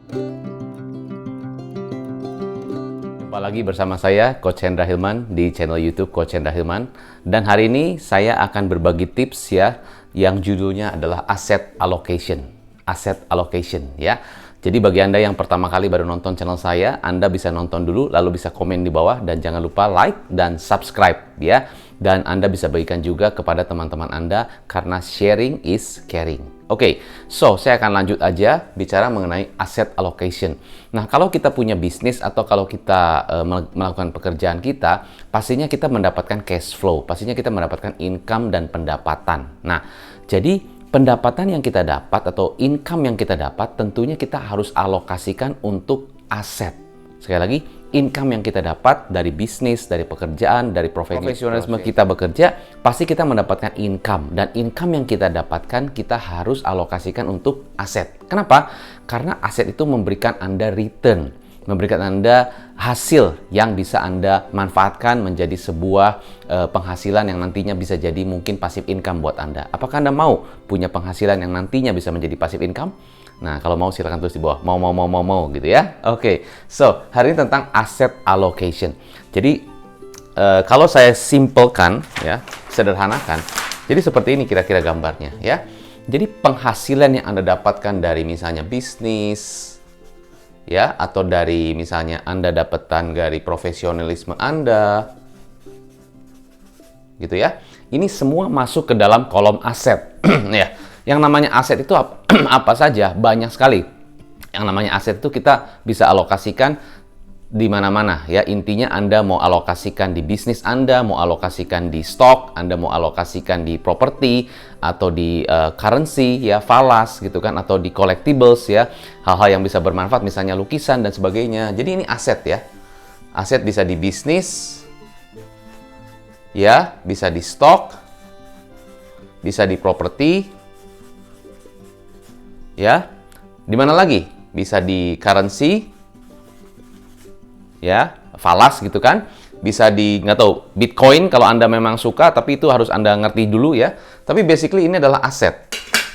Jumpa lagi bersama saya, Coach Hendra Hilman, di channel YouTube Coach Hendra Hilman. Dan hari ini saya akan berbagi tips ya, yang judulnya adalah asset allocation. Asset allocation ya. Jadi bagi Anda yang pertama kali baru nonton channel saya, Anda bisa nonton dulu, lalu bisa komen di bawah, dan jangan lupa like dan subscribe ya. Dan Anda bisa bagikan juga kepada teman-teman Anda, karena sharing is caring. Oke, so saya akan lanjut aja bicara mengenai asset allocation. Nah, kalau kita punya bisnis atau kalau kita melakukan pekerjaan kita, pastinya kita mendapatkan cash flow, pastinya kita mendapatkan income dan pendapatan. Nah, jadi pendapatan yang kita dapat atau income yang kita dapat tentunya kita harus alokasikan untuk aset. Sekali lagi, income yang kita dapat dari bisnis, dari pekerjaan, dari profesionalisme kita bekerja, pasti kita mendapatkan income. Dan income yang kita dapatkan, kita harus alokasikan untuk aset. Kenapa? Karena aset itu memberikan Anda return, memberikan Anda hasil yang bisa Anda manfaatkan menjadi sebuah penghasilan yang nantinya bisa jadi mungkin passive income buat Anda. Apakah Anda mau punya penghasilan yang nantinya bisa menjadi passive income? Nah, kalau mau silakan tulis di bawah. Mau gitu ya. Oke. So, hari ini tentang asset allocation. Jadi, kalau saya simpelkan ya, sederhanakan. Jadi seperti ini kira-kira gambarnya ya. Jadi penghasilan yang Anda dapatkan dari misalnya bisnis ya, atau dari misalnya Anda dapatkan dari profesionalisme Anda. Gitu ya. Ini semua masuk ke dalam kolom aset ya. Yang namanya aset itu apa saja? Banyak sekali. Yang namanya aset itu kita bisa alokasikan di mana-mana ya. Intinya Anda mau alokasikan di bisnis Anda, mau alokasikan di stok, Anda mau alokasikan di properti atau di currency ya, falas gitu kan, atau di collectibles ya. Hal-hal yang bisa bermanfaat misalnya lukisan dan sebagainya. Jadi ini aset ya. Aset bisa di bisnis ya, bisa di stok, bisa di properti ya, di mana lagi? Bisa di currency, ya, falas gitu kan? Bisa di, nggak tahu, Bitcoin kalau Anda memang suka, tapi itu harus Anda ngerti dulu ya. Tapi basically ini adalah aset.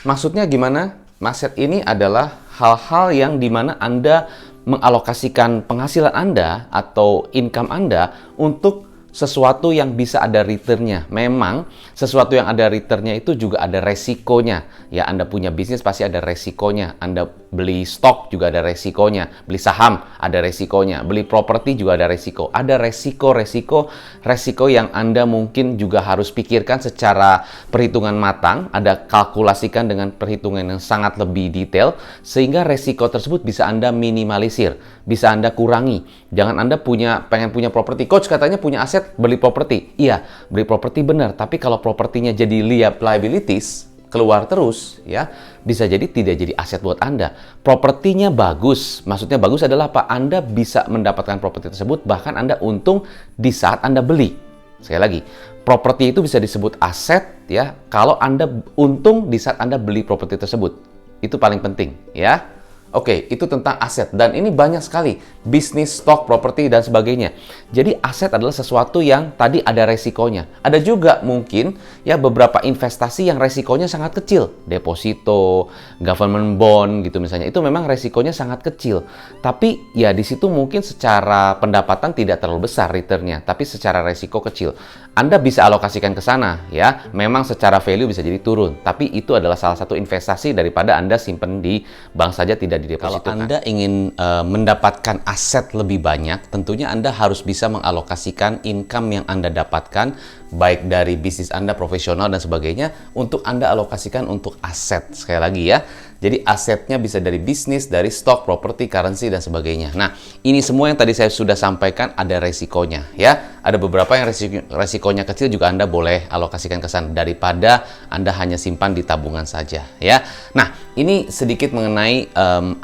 Maksudnya gimana? Aset ini adalah hal-hal yang dimana Anda mengalokasikan penghasilan Anda atau income Anda untuk sesuatu yang bisa ada returnnya. Memang sesuatu yang ada returnnya itu juga ada resikonya. Ya, Anda punya bisnis pasti ada resikonya. Anda beli stok juga ada resikonya. Beli saham ada resikonya. Beli properti juga ada resiko. Ada resiko yang Anda mungkin juga harus pikirkan secara perhitungan matang. Ada kalkulasikan dengan perhitungan yang sangat lebih detail, sehingga resiko tersebut bisa Anda minimalisir, bisa Anda kurangi. Jangan Anda pengen punya properti. Coach katanya punya aset beli properti. Iya, beli properti benar, tapi kalau propertinya jadi liabilities, keluar terus ya, bisa jadi tidak jadi aset buat Anda. Propertinya bagus, maksudnya bagus adalah apa? Anda bisa mendapatkan properti tersebut, bahkan Anda untung di saat Anda beli. Sekali lagi, properti itu bisa disebut aset ya, kalau Anda untung di saat Anda beli properti tersebut. Itu paling penting ya. Oke, itu tentang aset. Dan ini banyak sekali. Bisnis, stok, properti, dan sebagainya. Jadi aset adalah sesuatu yang tadi ada resikonya. Ada juga mungkin ya beberapa investasi yang resikonya sangat kecil. Deposito, government bond gitu misalnya. Itu memang resikonya sangat kecil. Tapi ya di situ mungkin secara pendapatan tidak terlalu besar returnnya. Tapi secara resiko kecil. Anda bisa alokasikan ke sana ya. Memang secara value bisa jadi turun. Tapi itu adalah salah satu investasi daripada Anda simpen di bank saja tidak Kalau Anda ingin mendapatkan aset lebih banyak, tentunya Anda harus bisa mengalokasikan income yang Anda dapatkan, baik dari bisnis Anda, profesional, dan sebagainya, untuk Anda alokasikan untuk aset. Sekali lagi ya, jadi asetnya bisa dari bisnis, dari stok, properti, currency, dan sebagainya. Nah, ini semua yang tadi saya sudah sampaikan ada resikonya ya. Ada beberapa yang resikonya kecil juga Anda boleh alokasikan ke sana, daripada Anda hanya simpan di tabungan saja ya. Nah, ini sedikit mengenai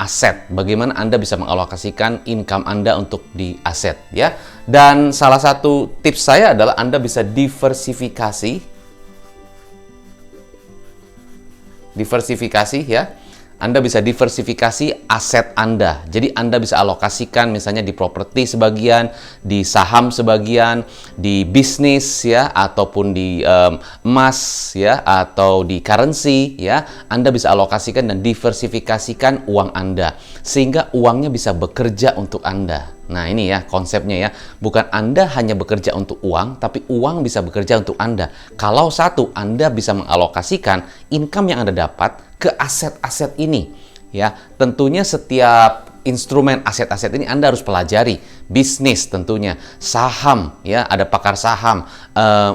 aset. Bagaimana Anda bisa mengalokasikan income Anda untuk di aset ya. Dan salah satu tips saya adalah Anda bisa diversifikasi ya. Anda bisa diversifikasi aset Anda. Jadi Anda bisa alokasikan misalnya di properti sebagian, di saham sebagian, di bisnis ya, ataupun di emas ya, atau di currency ya. Anda bisa alokasikan dan diversifikasikan uang Anda sehingga uangnya bisa bekerja untuk Anda. Nah ini ya konsepnya ya, bukan Anda hanya bekerja untuk uang, tapi uang bisa bekerja untuk Anda. Kalau satu, Anda bisa mengalokasikan income yang Anda dapat ke aset-aset ini. Ya, tentunya setiap instrumen aset-aset ini Anda harus pelajari. Bisnis tentunya, saham ya, ada pakar saham,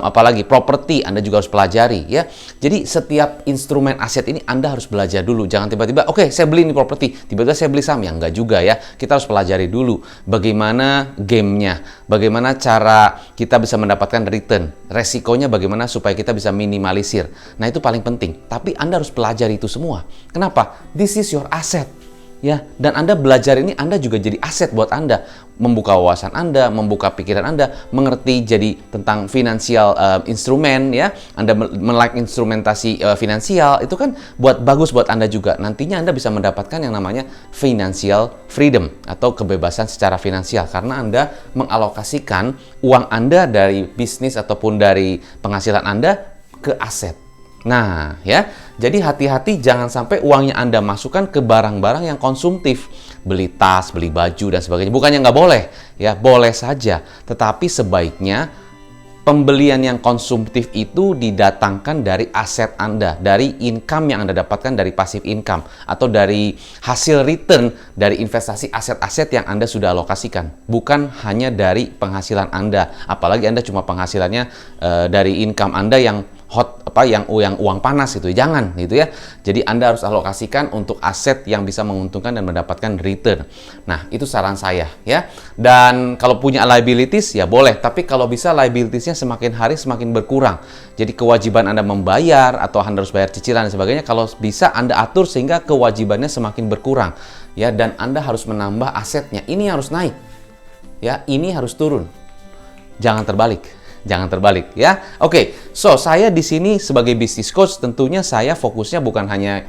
apalagi properti Anda juga harus pelajari ya. Jadi setiap instrumen aset ini Anda harus belajar dulu. Jangan tiba-tiba oke, saya beli ini properti, tiba-tiba saya beli saham, ya enggak juga ya. Kita harus pelajari dulu bagaimana gamenya, bagaimana cara kita bisa mendapatkan return, resikonya bagaimana supaya kita bisa minimalisir. Nah itu paling penting. Tapi Anda harus pelajari itu semua. Kenapa? This is your asset. Ya, dan Anda belajar ini, Anda juga jadi aset buat Anda, membuka wawasan Anda, membuka pikiran Anda, mengerti jadi tentang finansial instrumen ya. Anda melek instrumentasi finansial itu kan bagus buat Anda juga. Nantinya Anda bisa mendapatkan yang namanya financial freedom atau kebebasan secara finansial karena Anda mengalokasikan uang Anda dari bisnis ataupun dari penghasilan Anda ke aset. Nah, ya, jadi hati-hati jangan sampai uangnya Anda masukkan ke barang-barang yang konsumtif. Beli tas, beli baju, dan sebagainya. Bukannya nggak boleh, ya, boleh saja. Tetapi sebaiknya pembelian yang konsumtif itu didatangkan dari aset Anda, dari income yang Anda dapatkan dari passive income, atau dari hasil return dari investasi aset-aset yang Anda sudah alokasikan. Bukan hanya dari penghasilan Anda, apalagi Anda cuma penghasilannya dari income Anda yang yang uang panas itu, jangan gitu ya. Jadi Anda harus alokasikan untuk aset yang bisa menguntungkan dan mendapatkan return. Nah, itu saran saya ya. Dan kalau punya liabilities ya boleh, tapi kalau bisa liabilitiesnya semakin hari semakin berkurang. Jadi kewajiban Anda membayar atau Anda harus bayar cicilan dan sebagainya, kalau bisa Anda atur sehingga kewajibannya semakin berkurang ya, dan Anda harus menambah asetnya. Ini harus naik. Ya, ini harus turun. Jangan terbalik. Jangan terbalik ya. Oke, so saya di sini sebagai business coach tentunya saya fokusnya bukan hanya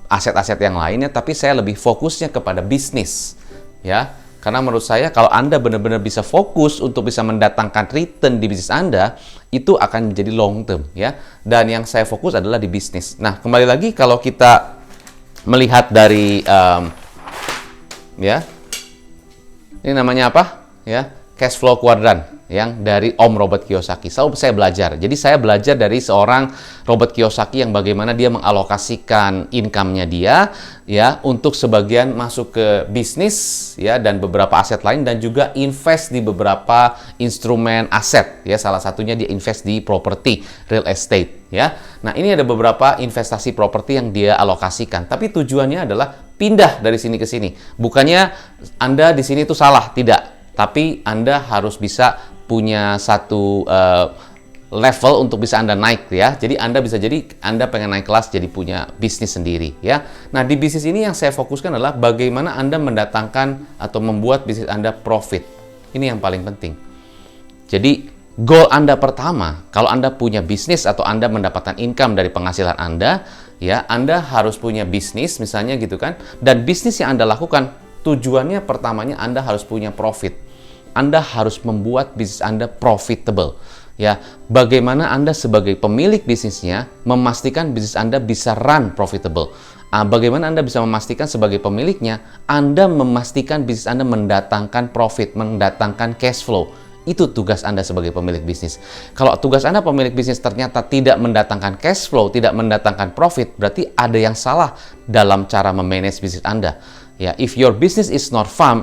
aset-aset yang lainnya, tapi saya lebih fokusnya kepada bisnis ya. Karena menurut saya kalau Anda benar-benar bisa fokus untuk bisa mendatangkan return di bisnis Anda, itu akan menjadi long term ya. Dan yang saya fokus adalah di bisnis. Nah, kembali lagi kalau kita melihat dari ya, ini namanya apa ya, cash flow quadrant yang dari Om Robert Kiyosaki. Selalu saya belajar. Jadi saya belajar dari seorang Robert Kiyosaki yang bagaimana dia mengalokasikan income-nya dia ya untuk sebagian masuk ke bisnis ya dan beberapa aset lain, dan juga invest di beberapa instrumen aset ya. Salah satunya dia invest di properti, real estate ya. Nah, ini ada beberapa investasi properti yang dia alokasikan, tapi tujuannya adalah pindah dari sini ke sini. Bukannya Anda di sini itu salah, tidak. Tapi Anda harus bisa punya satu level untuk bisa Anda naik ya. Jadi Anda bisa jadi Anda pengen naik kelas jadi punya bisnis sendiri ya. Nah, di bisnis ini yang saya fokuskan adalah bagaimana Anda mendatangkan atau membuat bisnis Anda profit. Ini yang paling penting. Jadi goal Anda pertama, kalau Anda punya bisnis atau Anda mendapatkan income dari penghasilan Anda, ya Anda harus punya bisnis misalnya gitu kan. Dan bisnis yang Anda lakukan tujuannya pertamanya Anda harus punya profit. Anda harus membuat bisnis Anda profitable. Ya, bagaimana Anda sebagai pemilik bisnisnya memastikan bisnis Anda bisa run profitable. Bagaimana Anda bisa memastikan sebagai pemiliknya, Anda memastikan bisnis Anda mendatangkan profit, mendatangkan cash flow. Itu tugas Anda sebagai pemilik bisnis. Kalau tugas Anda pemilik bisnis ternyata tidak mendatangkan cash flow, tidak mendatangkan profit, berarti ada yang salah dalam cara memanage bisnis Anda. Ya, if your business is not fun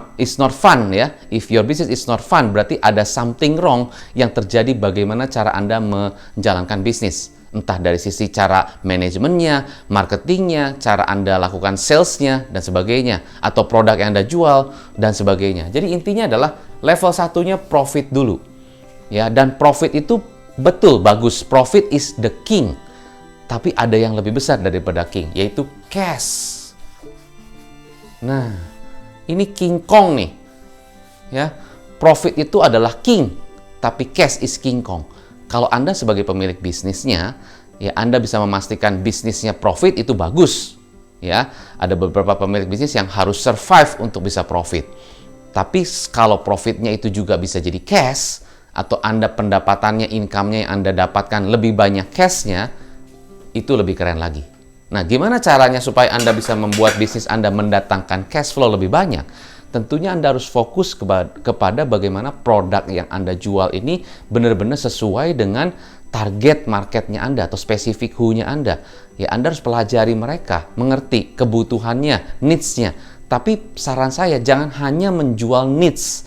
ya. If your business is not fun, berarti ada something wrong yang terjadi bagaimana cara Anda menjalankan bisnis. Entah dari sisi cara manajemennya, marketingnya, cara Anda lakukan salesnya, dan sebagainya. Atau produk yang Anda jual, dan sebagainya. Jadi intinya adalah level satunya profit dulu. Ya, dan profit itu betul, bagus. Profit is the king. Tapi ada yang lebih besar daripada king, yaitu cash. Nah, ini King Kong nih. Ya, profit itu adalah king, tapi cash is King Kong. Kalau Anda sebagai pemilik bisnisnya, ya Anda bisa memastikan bisnisnya profit itu bagus. Ya, ada beberapa pemilik bisnis yang harus survive untuk bisa profit. Tapi kalau profitnya itu juga bisa jadi cash, atau Anda pendapatannya, income-nya yang Anda dapatkan lebih banyak cash-nya, itu lebih keren lagi. Nah, gimana caranya supaya Anda bisa membuat bisnis Anda mendatangkan cash flow lebih banyak? Tentunya Anda harus fokus kepada bagaimana produk yang Anda jual ini benar-benar sesuai dengan target marketnya Anda atau spesifik who-nya Anda. Ya, Anda harus pelajari mereka, mengerti kebutuhannya, needs-nya. Tapi saran saya, jangan hanya menjual needs.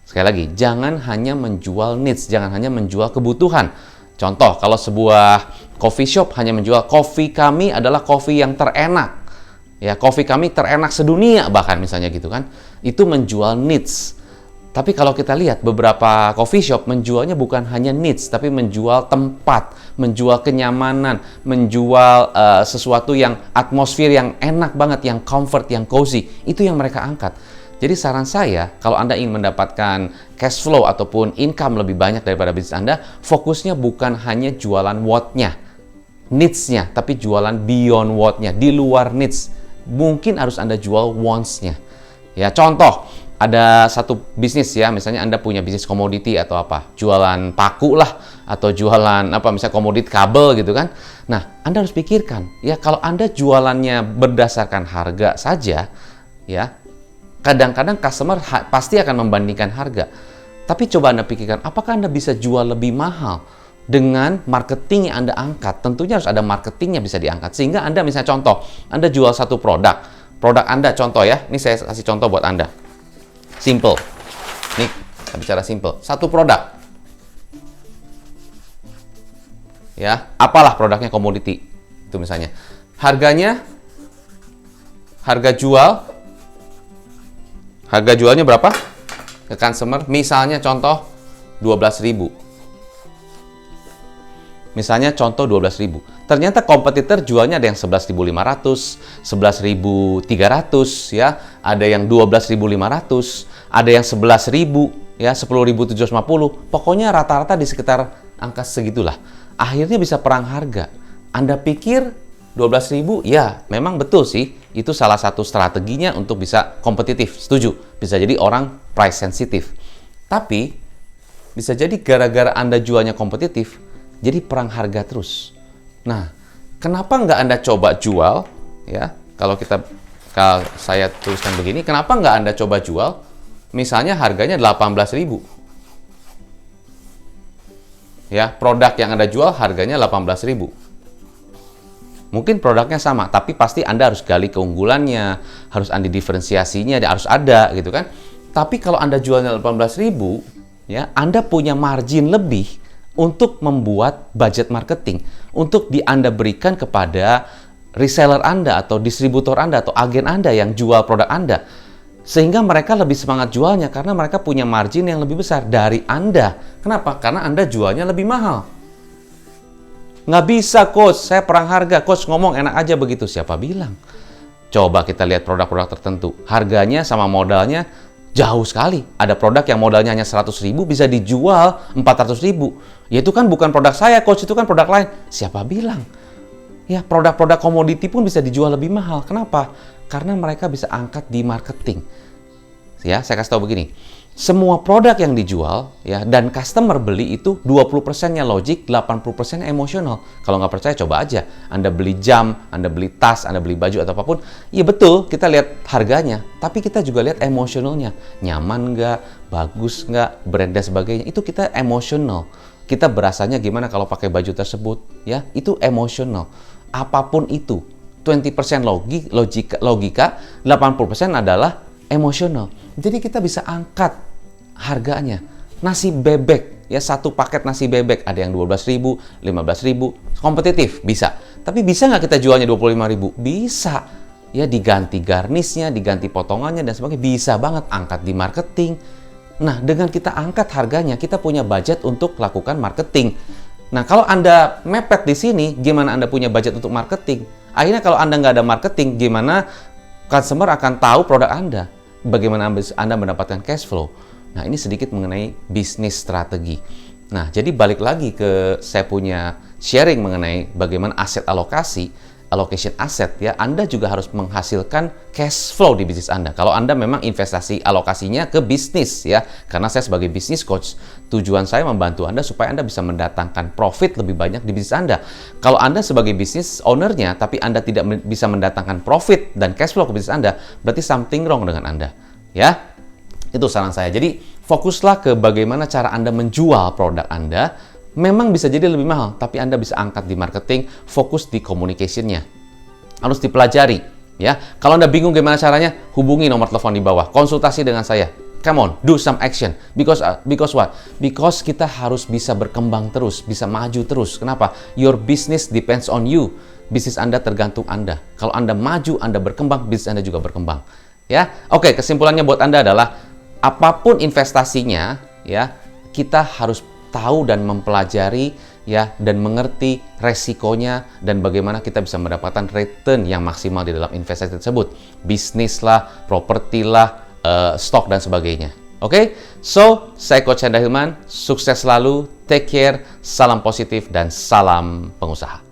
Sekali lagi, jangan hanya menjual needs, jangan hanya menjual kebutuhan. Contoh, kalau sebuah coffee shop hanya menjual kopi kami adalah kopi yang terenak. Ya, kopi kami terenak sedunia bahkan misalnya gitu kan. Itu menjual needs. Tapi kalau kita lihat beberapa coffee shop menjualnya bukan hanya needs, tapi menjual tempat, menjual kenyamanan, menjual sesuatu yang atmosfer yang enak banget, yang comfort, yang cozy. Itu yang mereka angkat. Jadi saran saya, kalau Anda ingin mendapatkan cash flow ataupun income lebih banyak daripada bisnis Anda, fokusnya bukan hanya jualan what-nya, needs-nya, tapi jualan beyond what-nya, di luar needs. Mungkin harus Anda jual wants-nya. Ya, contoh, ada satu bisnis ya, misalnya Anda punya bisnis komoditi atau apa, jualan paku lah, atau jualan apa, misalnya komoditi kabel gitu kan. Nah, Anda harus pikirkan, ya kalau Anda jualannya berdasarkan harga saja, ya, kadang-kadang customer pasti akan membandingkan harga. Tapi coba Anda pikirkan, apakah Anda bisa jual lebih mahal dengan marketing yang Anda angkat? Tentunya harus ada marketingnya bisa diangkat. Sehingga Anda misalnya contoh, Anda jual satu produk Anda contoh ya, ini saya kasih contoh buat Anda. Simple. Nih, kita bicara simple. Satu produk. Ya, apalah produknya komoditi. Itu misalnya. Harga jualnya berapa? Ke customer, misalnya contoh 12.000. Misalnya contoh 12.000. Ternyata kompetitor jualnya ada yang 11.500, 11.300 ya, ada yang 12.500, ada yang 11.000 ya, 10.750. Pokoknya rata-rata di sekitar angka segitulah. Akhirnya bisa perang harga. Anda pikir 12.000? Ya, memang betul sih. Itu salah satu strateginya untuk bisa kompetitif. Setuju. Bisa jadi orang price sensitive. Tapi bisa jadi gara-gara Anda jualnya kompetitif, jadi perang harga terus. Nah, kenapa nggak Anda coba jual? Ya, kalau saya tuliskan begini, kenapa nggak Anda coba jual? Misalnya harganya 18.000. Ya, produk yang Anda jual harganya 18.000. Mungkin produknya sama, tapi pasti Anda harus gali keunggulannya, harus Anda diferensiasinya, harus ada gitu kan. Tapi kalau Anda jualnya 18.000, ya, Anda punya margin lebih untuk membuat budget marketing, untuk Anda berikan kepada reseller Anda atau distributor Anda atau agen Anda yang jual produk Anda. Sehingga mereka lebih semangat jualnya karena mereka punya margin yang lebih besar dari Anda. Kenapa? Karena Anda jualnya lebih mahal. Nggak bisa, coach. Saya perang harga. Coach ngomong enak aja begitu. Siapa bilang? Coba kita lihat produk-produk tertentu. Harganya sama modalnya jauh sekali. Ada produk yang modalnya hanya 100.000 bisa dijual 400.000. Ya itu kan bukan produk saya, coach. Itu kan produk lain. Siapa bilang? Ya, produk-produk komoditi pun bisa dijual lebih mahal. Kenapa? Karena mereka bisa angkat di marketing. Ya, saya kasih tahu begini. Semua produk yang dijual ya dan customer beli itu 20%-nya logik, 80% emosional. Kalau nggak percaya coba aja. Anda beli jam, Anda beli tas, Anda beli baju atau apapun. Iya betul, kita lihat harganya, tapi kita juga lihat emosionalnya. Nyaman nggak, bagus nggak, brand dan sebagainya. Itu kita emosional. Kita berasanya gimana kalau pakai baju tersebut, ya? Itu emosional. Apapun itu, 20% logika, 80% adalah emosional. Jadi kita bisa angkat harganya. Nasi bebek, ya satu paket nasi bebek ada yang 12.000, 15.000, kompetitif bisa. Tapi bisa nggak kita jualnya 25.000? Bisa. Ya diganti garnisnya, diganti potongannya dan sebagainya. Bisa banget angkat di marketing. Nah, dengan kita angkat harganya, kita punya budget untuk lakukan marketing. Nah, kalau Anda mepet di sini, gimana Anda punya budget untuk marketing? Akhirnya kalau Anda nggak ada marketing, gimana customer akan tahu produk Anda? Bagaimana Anda mendapatkan cash flow? Nah, ini sedikit mengenai bisnis strategi. Nah, jadi balik lagi ke saya punya sharing mengenai bagaimana aset alokasi. allocation aset ya, Anda juga harus menghasilkan cash flow di bisnis Anda. Kalau Anda memang investasi alokasinya ke bisnis ya, karena saya sebagai bisnis coach, tujuan saya membantu Anda supaya Anda bisa mendatangkan profit lebih banyak di bisnis Anda. Kalau Anda sebagai bisnis ownernya, tapi Anda tidak bisa mendatangkan profit dan cash flow ke bisnis Anda, berarti something wrong dengan Anda. Ya, itu saran saya. Jadi, fokuslah ke bagaimana cara Anda menjual produk Anda. Memang bisa jadi lebih mahal, tapi Anda bisa angkat di marketing, fokus di communication-nya. Harus dipelajari, ya. Kalau Anda bingung gimana caranya, hubungi nomor telepon di bawah, konsultasi dengan saya. Come on, do some action. Because what? Because kita harus bisa berkembang terus, bisa maju terus. Kenapa? Your business depends on you. Bisnis Anda tergantung Anda. Kalau Anda maju, Anda berkembang, bisnis Anda juga berkembang. Ya, oke. Kesimpulannya buat Anda adalah apapun investasinya, ya, kita harus tahu dan mempelajari ya, dan mengerti resikonya dan bagaimana kita bisa mendapatkan return yang maksimal di dalam investasi tersebut. Bisnis lah, properti lah, stok dan sebagainya. Oke? So, saya Coach Hendra Hilman, sukses selalu, take care, salam positif dan salam pengusaha.